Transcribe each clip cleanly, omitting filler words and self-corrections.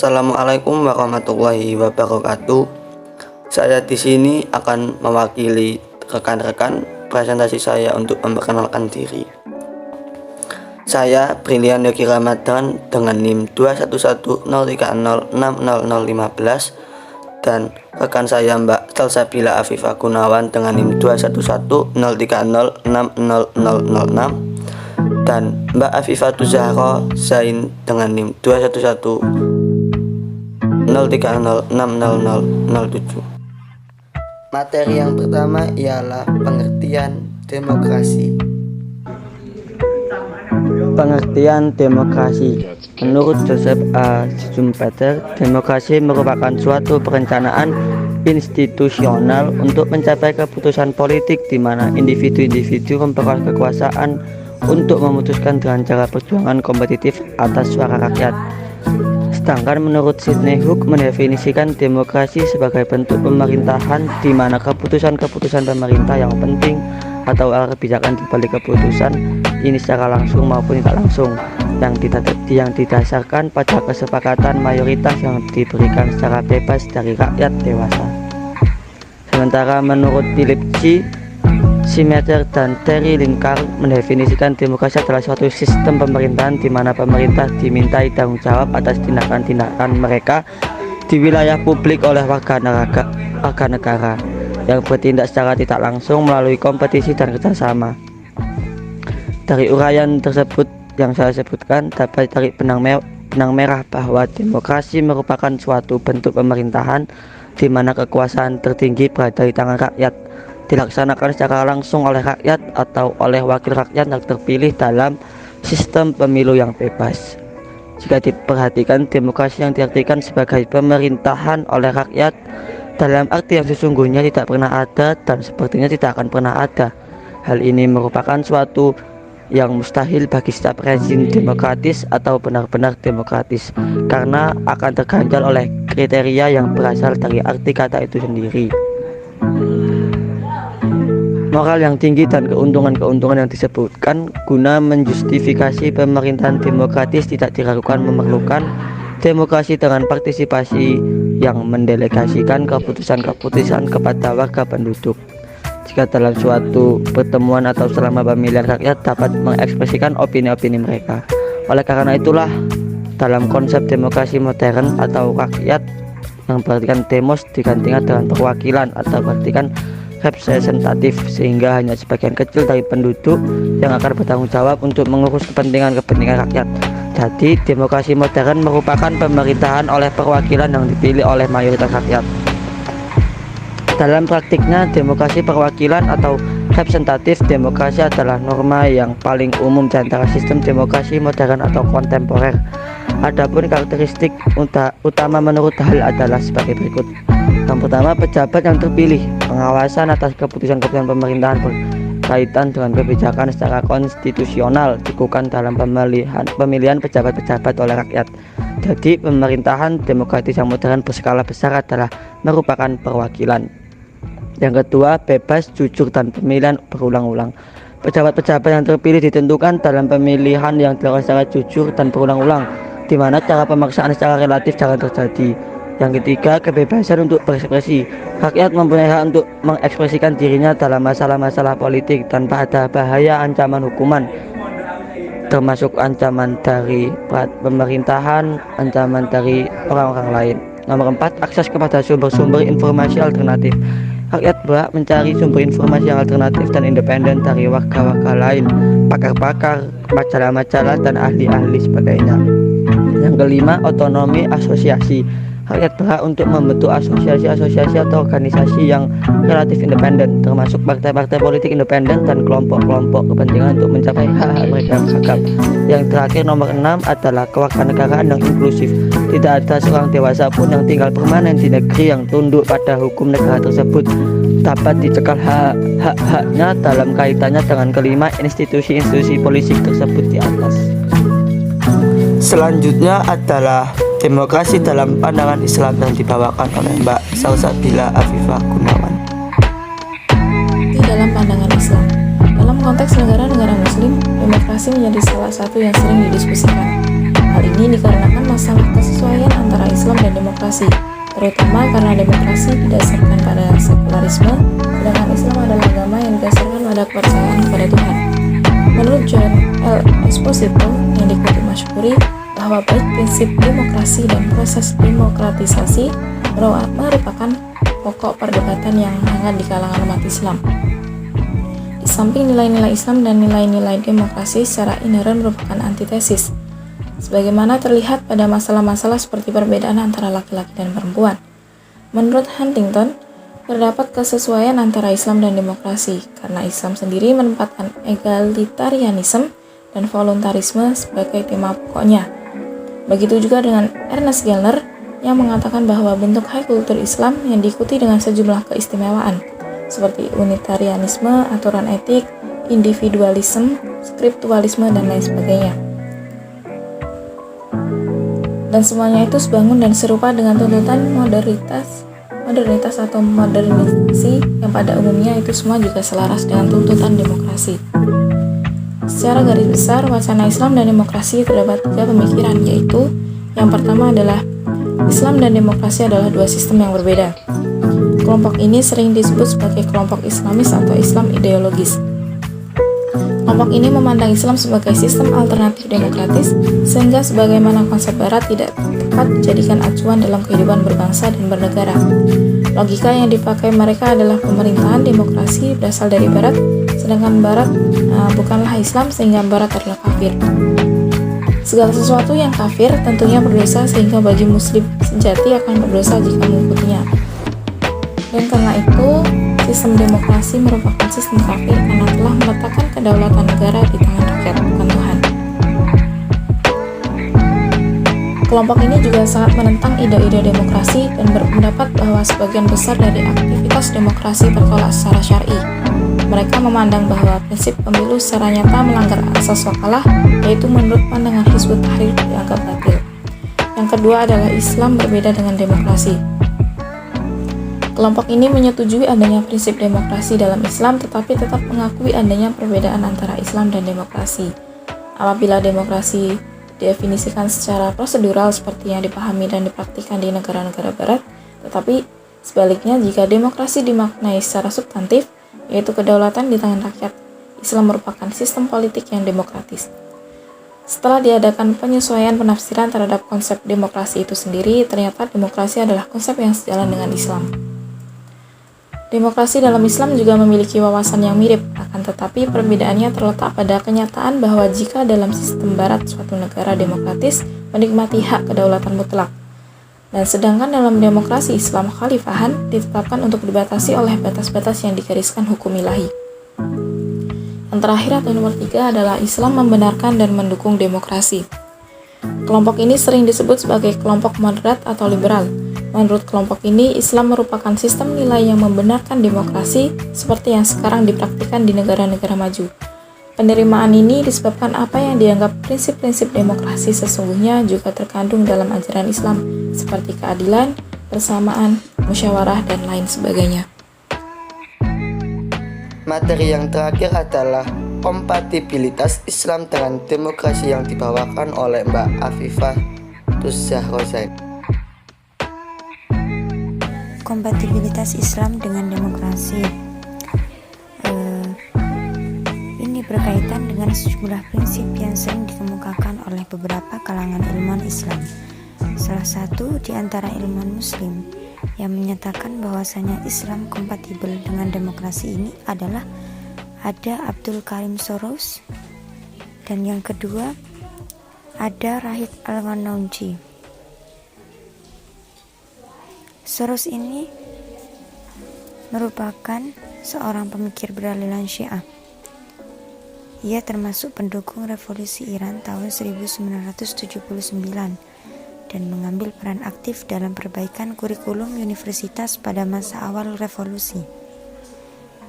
Assalamualaikum warahmatullahi wabarakatuh. Saya di sini akan mewakili rekan-rekan presentasi saya untuk memperkenalkan diri. Saya Brilian Yogi Ramadan dengan NIM 21103060015 dan rekan saya Mbak Salsabila Afifah Gunawan dengan NIM 21103060006 dan Mbak Afifah Zahra Zain dengan NIM 21103060007. Materi yang pertama ialah pengertian demokrasi. Pengertian demokrasi. Menurut Joseph A. Schumpeter, demokrasi merupakan suatu perencanaan institusional untuk mencapai keputusan politik di mana individu-individu memperoleh kekuasaan untuk memutuskan dengan cara perjuangan kompetitif atas suara rakyat. Sedangkan menurut Sidney Hook mendefinisikan demokrasi sebagai bentuk pemerintahan di mana keputusan-keputusan pemerintah yang penting atau arah kebijakan di balik keputusan ini secara langsung maupun tidak langsung yang didasarkan pada kesepakatan mayoritas yang diberikan secara bebas dari rakyat dewasa. Sementara menurut Philip G. Schmitter dan Terry Linkar mendefinisikan demokrasi adalah suatu sistem pemerintahan di mana pemerintah dimintai tanggung jawab atas tindakan-tindakan mereka di wilayah publik oleh warga negara yang bertindak secara tidak langsung melalui kompetisi dan kerjasama. Dari uraian tersebut yang saya sebutkan dapat ditarik benang merah bahwa demokrasi merupakan suatu bentuk pemerintahan di mana kekuasaan tertinggi berada di tangan rakyat, dilaksanakan secara langsung oleh rakyat atau oleh wakil rakyat yang terpilih dalam sistem pemilu yang bebas. Jika diperhatikan, demokrasi yang diartikan sebagai pemerintahan oleh rakyat dalam arti yang sesungguhnya tidak pernah ada dan sepertinya tidak akan pernah ada. Hal ini merupakan suatu yang mustahil bagi setiap rezim demokratis atau benar-benar demokratis karena akan terganjal oleh kriteria yang berasal dari arti kata itu sendiri. Moral yang tinggi dan keuntungan-keuntungan yang disebutkan guna menjustifikasi pemerintahan demokratis tidak diragukan memerlukan demokrasi dengan partisipasi yang mendelegasikan keputusan-keputusan kepada warga penduduk. Jika dalam suatu pertemuan atau selama pemilihan rakyat dapat mengekspresikan opini-opini mereka. Oleh karena itulah dalam konsep demokrasi modern atau rakyat yang berartikan demos digantikan dengan perwakilan atau berartikan representatif sehingga hanya sebagian kecil dari penduduk yang akan bertanggung jawab untuk mengurus kepentingan rakyat. Jadi demokrasi modern merupakan pemerintahan oleh perwakilan yang dipilih oleh mayoritas rakyat. Dalam praktiknya demokrasi perwakilan atau representatif demokrasi adalah norma yang paling umum di antara sistem demokrasi modern atau kontemporer. Adapun karakteristik utama menurut Hall adalah sebagai berikut. Yang pertama, pejabat yang terpilih. Pengawasan atas keputusan-keputusan pemerintahan berkaitan dengan kebijakan secara konstitusional dilakukan dalam pemilihan pejabat-pejabat oleh rakyat. Jadi pemerintahan demokratis yang modern berskala besar adalah merupakan perwakilan. Yang kedua, bebas, jujur, dan pemilihan berulang-ulang. Pejabat-pejabat yang terpilih ditentukan dalam pemilihan yang dilakukan secara jujur dan berulang-ulang, di mana cara pemaksaan secara relatif jarang terjadi. Yang ketiga, kebebasan untuk berekspresi. Rakyat mempunyai hak untuk mengekspresikan dirinya dalam masalah-masalah politik tanpa ada bahaya ancaman hukuman, termasuk ancaman dari pemerintahan, ancaman dari orang-orang lain. Nomor 4, akses kepada sumber-sumber informasi alternatif. Rakyat berhak mencari sumber informasi yang alternatif dan independen dari warga-warga lain, pakar-pakar, majalah-majalah, dan ahli-ahli sebagainya. Yang kelima, otonomi asosiasi. Rakyat berhak untuk membentuk asosiasi-asosiasi atau organisasi yang relatif independen, termasuk partai-partai politik independen dan kelompok-kelompok kepentingan untuk mencapai hak-hak mereka yang beragam. Yang terakhir, nomor 6 adalah kewarganegaraan yang inklusif. Tidak ada seorang dewasa pun yang tinggal permanen di negeri yang tunduk pada hukum negara tersebut dapat dicekal hak-haknya dalam kaitannya dengan kelima institusi-institusi politik tersebut di atas. Selanjutnya adalah demokrasi dalam pandangan Islam yang dibawakan oleh Mbak Salsabila Afifah Gunawan. Di dalam pandangan Islam, dalam konteks negara-negara Muslim, demokrasi menjadi salah satu yang sering didiskusikan. Hal Hal ini dikarenakan masalah kesesuaian antara Islam dan demokrasi, terutama karena demokrasi didasarkan pada sekularisme, sedangkan Islam adalah agama yang didasarkan pada kepercayaan kepada Tuhan. Menurut John L. Esposito yang dikutip Masyukuri, bahwa baik prinsip demokrasi dan proses demokratisasi merupakan pokok perdebatan yang hangat di kalangan umat Islam. Di samping nilai-nilai Islam dan nilai-nilai demokrasi secara inheren merupakan antitesis, sebagaimana terlihat pada masalah-masalah seperti perbedaan antara laki-laki dan perempuan. Menurut Huntington, terdapat kesesuaian antara Islam dan demokrasi, karena Islam sendiri menempatkan egalitarianisme dan voluntarisme sebagai tema pokoknya. Begitu juga dengan Ernest Gellner yang mengatakan bahwa bentuk high kultur Islam yang diikuti dengan sejumlah keistimewaan, seperti unitarianisme, aturan etik, individualisme, skriptualisme, dan lain sebagainya. Dan semuanya itu sebangun dan serupa dengan tuntutan modernitas atau modernisasi yang pada umumnya itu semua juga selaras dengan tuntutan demokrasi. Secara garis besar, wacana Islam dan demokrasi terdapat 3 pemikiran, yaitu yang pertama adalah Islam dan demokrasi adalah 2 sistem yang berbeda. Kelompok ini sering disebut sebagai kelompok Islamis atau Islam ideologis. Kelompok ini memandang Islam sebagai sistem alternatif demokratis, sehingga sebagaimana konsep Barat tidak tepat dijadikan acuan dalam kehidupan berbangsa dan bernegara. Logika yang dipakai mereka adalah pemerintahan demokrasi berasal dari Barat, sedangkan Barat bukanlah Islam, sehingga Barat adalah kafir. Segala sesuatu yang kafir tentunya berdosa, sehingga bagi Muslim sejati akan berdosa jika mengikutinya. Dan karena itu, sistem demokrasi merupakan sistem kafir karena telah meletakkan kedaulatan negara di tangan rakyat, bukan Tuhan. Kelompok ini juga sangat menentang ide-ide demokrasi dan berpendapat bahwa sebagian besar dari aktivitas demokrasi tertolak secara syar'i. Mereka memandang bahwa prinsip pemilu secara nyata melanggar asas wakalah, yaitu menurut pandangan Hizbut Tahrir dianggap batil. Yang kedua adalah Islam berbeda dengan demokrasi. Kelompok ini menyetujui adanya prinsip demokrasi dalam Islam, tetapi tetap mengakui adanya perbedaan antara Islam dan demokrasi. Apabila demokrasi didefinisikan secara prosedural seperti yang dipahami dan dipraktikkan di negara-negara Barat, tetapi sebaliknya jika demokrasi dimaknai secara substantif, yaitu kedaulatan di tangan rakyat, Islam merupakan sistem politik yang demokratis. Setelah diadakan penyesuaian penafsiran terhadap konsep demokrasi itu sendiri, ternyata demokrasi adalah konsep yang sejalan dengan Islam. Demokrasi dalam Islam juga memiliki wawasan yang mirip, akan tetapi perbedaannya terletak pada kenyataan bahwa jika dalam sistem Barat suatu negara demokratis menikmati hak kedaulatan mutlak, dan sedangkan dalam demokrasi Islam khalifahan ditetapkan untuk dibatasi oleh batas-batas yang digariskan hukum ilahi. Yang terakhir atau nomor 3 adalah Islam membenarkan dan mendukung demokrasi. Kelompok ini sering disebut sebagai kelompok moderat atau liberal. Menurut kelompok ini, Islam merupakan sistem nilai yang membenarkan demokrasi seperti yang sekarang dipraktikkan di negara-negara maju. Penerimaan ini disebabkan apa yang dianggap prinsip-prinsip demokrasi sesungguhnya juga terkandung dalam ajaran Islam, seperti keadilan, persamaan, musyawarah, dan lain sebagainya. Materi yang terakhir adalah kompatibilitas Islam dengan demokrasi yang dibawakan oleh Mbak Afifah Tuzzahrozain. Kompatibilitas Islam dengan demokrasi ini berkaitan dengan sejumlah prinsip yang sering dikemukakan oleh beberapa kalangan ilmuwan Islam. Salah satu di antara ilmuwan Muslim yang menyatakan bahwasanya Islam kompatibel dengan demokrasi ini adalah ada Abdul Karim Soros, dan yang kedua ada Rahid Al-Ghanouchi. Soros ini merupakan seorang pemikir beraliran Syiah. Ia termasuk pendukung revolusi Iran tahun 1979 dan mengambil peran aktif dalam perbaikan kurikulum universitas pada masa awal revolusi.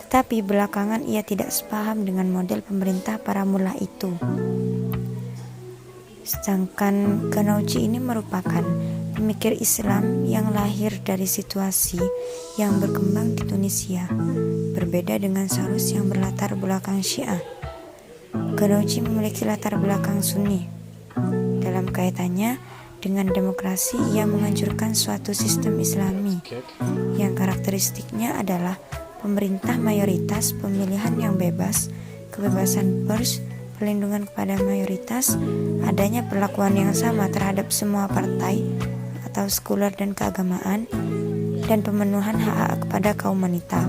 Tetapi belakangan ia tidak sepaham dengan model pemerintah para mullah itu. Sedangkan Ghanouchi ini merupakan pemikir Islam yang lahir dari situasi yang berkembang di Tunisia, berbeda dengan Soros yang berlatar belakang Syiah. Ghanouchi memiliki latar belakang Sunni. Dalam dalam kaitannya dengan demokrasi, ia menganjurkan suatu sistem Islami yang karakteristiknya adalah pemerintah mayoritas, pemilihan yang bebas, kebebasan pers, perlindungan kepada mayoritas, adanya perlakuan yang sama terhadap semua partai atau sekuler dan keagamaan, dan pemenuhan hak-hak kepada kaum wanita.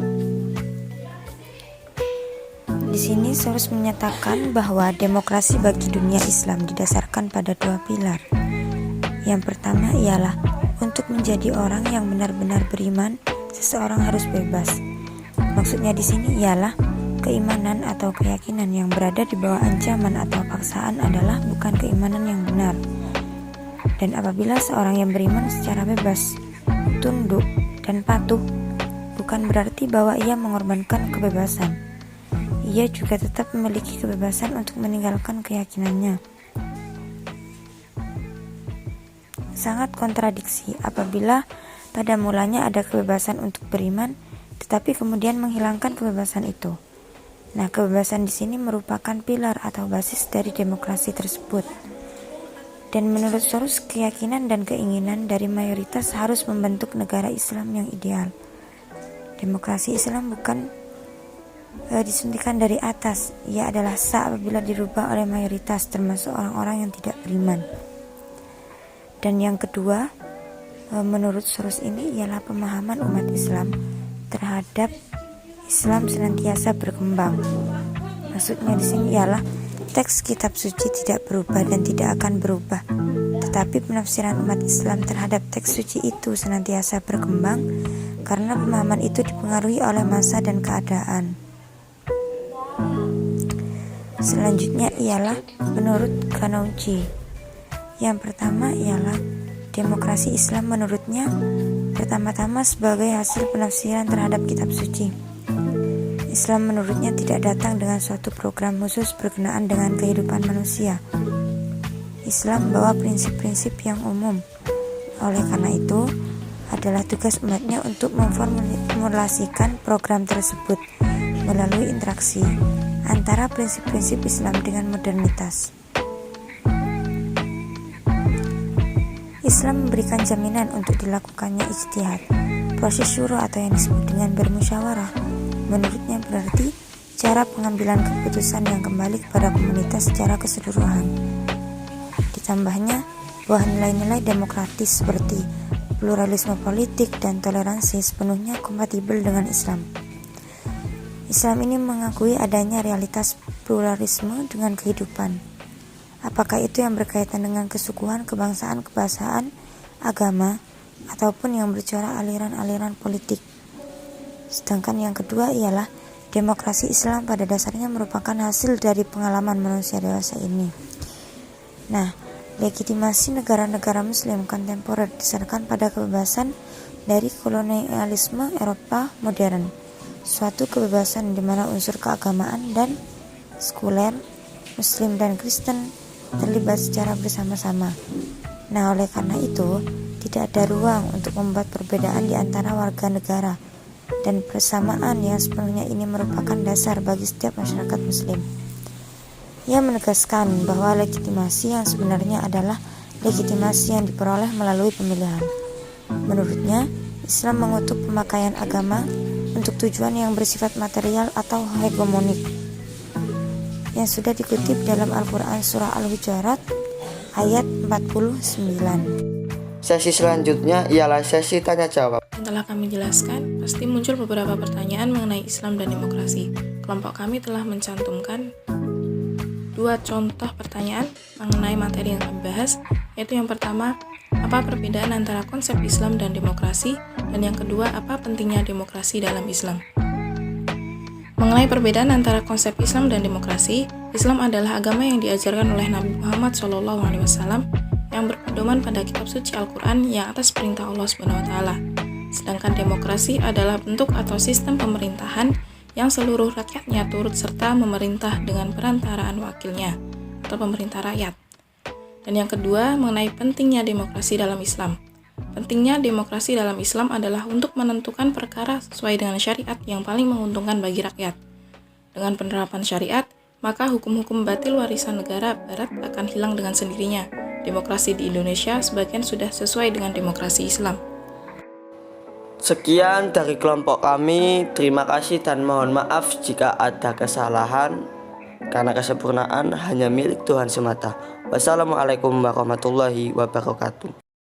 Di sini Soros menyatakan bahwa demokrasi bagi dunia Islam didasarkan pada dua pilar. Yang pertama ialah untuk menjadi orang yang benar-benar beriman, seseorang harus bebas. Maksudnya di sini ialah keimanan atau keyakinan yang berada di bawah ancaman atau paksaan adalah bukan keimanan yang benar. Dan apabila seorang yang beriman secara bebas, tunduk, dan patuh, bukan berarti bahwa ia mengorbankan kebebasan. Ia juga tetap memiliki kebebasan untuk meninggalkan keyakinannya. Sangat kontradiksi apabila pada mulanya ada kebebasan untuk beriman, tetapi kemudian menghilangkan kebebasan itu. Nah, kebebasan di sini merupakan pilar atau basis dari demokrasi tersebut. Dan menurut Soros, keyakinan dan keinginan dari mayoritas harus membentuk negara Islam yang ideal. Demokrasi Islam bukan disuntikan dari atas, ia adalah sah apabila dirubah oleh mayoritas, termasuk orang-orang yang tidak beriman. Dan yang kedua, menurut Soros ini ialah pemahaman umat Islam terhadap Islam senantiasa berkembang. Maksudnya di sini ialah teks kitab suci tidak berubah dan tidak akan berubah, tetapi penafsiran umat Islam terhadap teks suci itu senantiasa berkembang karena pemahaman itu dipengaruhi oleh masa dan keadaan. Selanjutnya ialah menurut Kanouji. Yang pertama ialah demokrasi Islam menurutnya pertama-tama sebagai hasil penafsiran terhadap kitab suci. Islam menurutnya tidak datang dengan suatu program khusus berkenaan dengan kehidupan manusia. Islam membawa prinsip-prinsip yang umum. Oleh karena itu, adalah tugas umatnya untuk memformulasikan program tersebut melalui interaksi antara prinsip-prinsip Islam dengan modernitas. Islam memberikan jaminan untuk dilakukannya ijtihad. Proses syura atau yang disebut dengan bermusyawarah menurutnya berarti cara pengambilan keputusan yang kembali kepada komunitas secara keseluruhan. Ditambahnya bahwa nilai-nilai demokratis seperti pluralisme politik dan toleransi sepenuhnya kompatibel dengan Islam. Islam ini mengakui adanya realitas pluralisme dengan kehidupan. Apakah itu yang berkaitan dengan kesukuan, kebangsaan, kebahasaan, agama, ataupun yang bercorak aliran-aliran politik. Sedangkan yang kedua ialah demokrasi Islam pada dasarnya merupakan hasil dari pengalaman manusia dewasa ini. Nah, legitimasi negara-negara Muslim kontemporer didasarkan pada kebebasan dari kolonialisme Eropa modern. Suatu kebebasan di mana unsur keagamaan dan sekuler, Muslim dan Kristen terlibat secara bersama-sama. Nah, oleh karena itu, tidak ada ruang untuk membuat perbedaan di antara warga negara, dan persamaan yang sepenuhnya ini merupakan dasar bagi setiap masyarakat Muslim. Ia menegaskan bahwa legitimasi yang sebenarnya adalah legitimasi yang diperoleh melalui pemilihan. Menurutnya, Islam mengutuk pemakaian agama untuk tujuan yang bersifat material atau hegemonik, yang sudah dikutip dalam Al-Quran Surah Al-Hujurat ayat 49. Sesi selanjutnya ialah sesi tanya jawab. Setelah kami jelaskan, pasti muncul beberapa pertanyaan mengenai Islam dan demokrasi. Kelompok kami telah mencantumkan 2 contoh pertanyaan mengenai materi yang kami bahas, yaitu yang pertama, apa perbedaan antara konsep Islam dan demokrasi, dan yang kedua, apa pentingnya demokrasi dalam Islam. Mengenai perbedaan antara konsep Islam dan demokrasi, Islam adalah agama yang diajarkan oleh Nabi Muhammad SAW yang berpedoman pada kitab suci Al-Quran yang atas perintah Allah SWT. Sedangkan demokrasi adalah bentuk atau sistem pemerintahan yang seluruh rakyatnya turut serta memerintah dengan perantaraan wakilnya atau pemerintah rakyat. Dan yang kedua, mengenai pentingnya demokrasi dalam Islam. Pentingnya demokrasi dalam Islam adalah untuk menentukan perkara sesuai dengan syariat yang paling menguntungkan bagi rakyat. Dengan penerapan syariat, maka hukum-hukum batil warisan negara barat akan hilang dengan sendirinya, demokrasi di Indonesia sebagian sudah sesuai dengan demokrasi Islam. Sekian dari kelompok kami. Terima kasih dan mohon maaf jika ada kesalahan, karena kesempurnaan hanya milik Tuhan semata. Wassalamualaikum warahmatullahi wabarakatuh.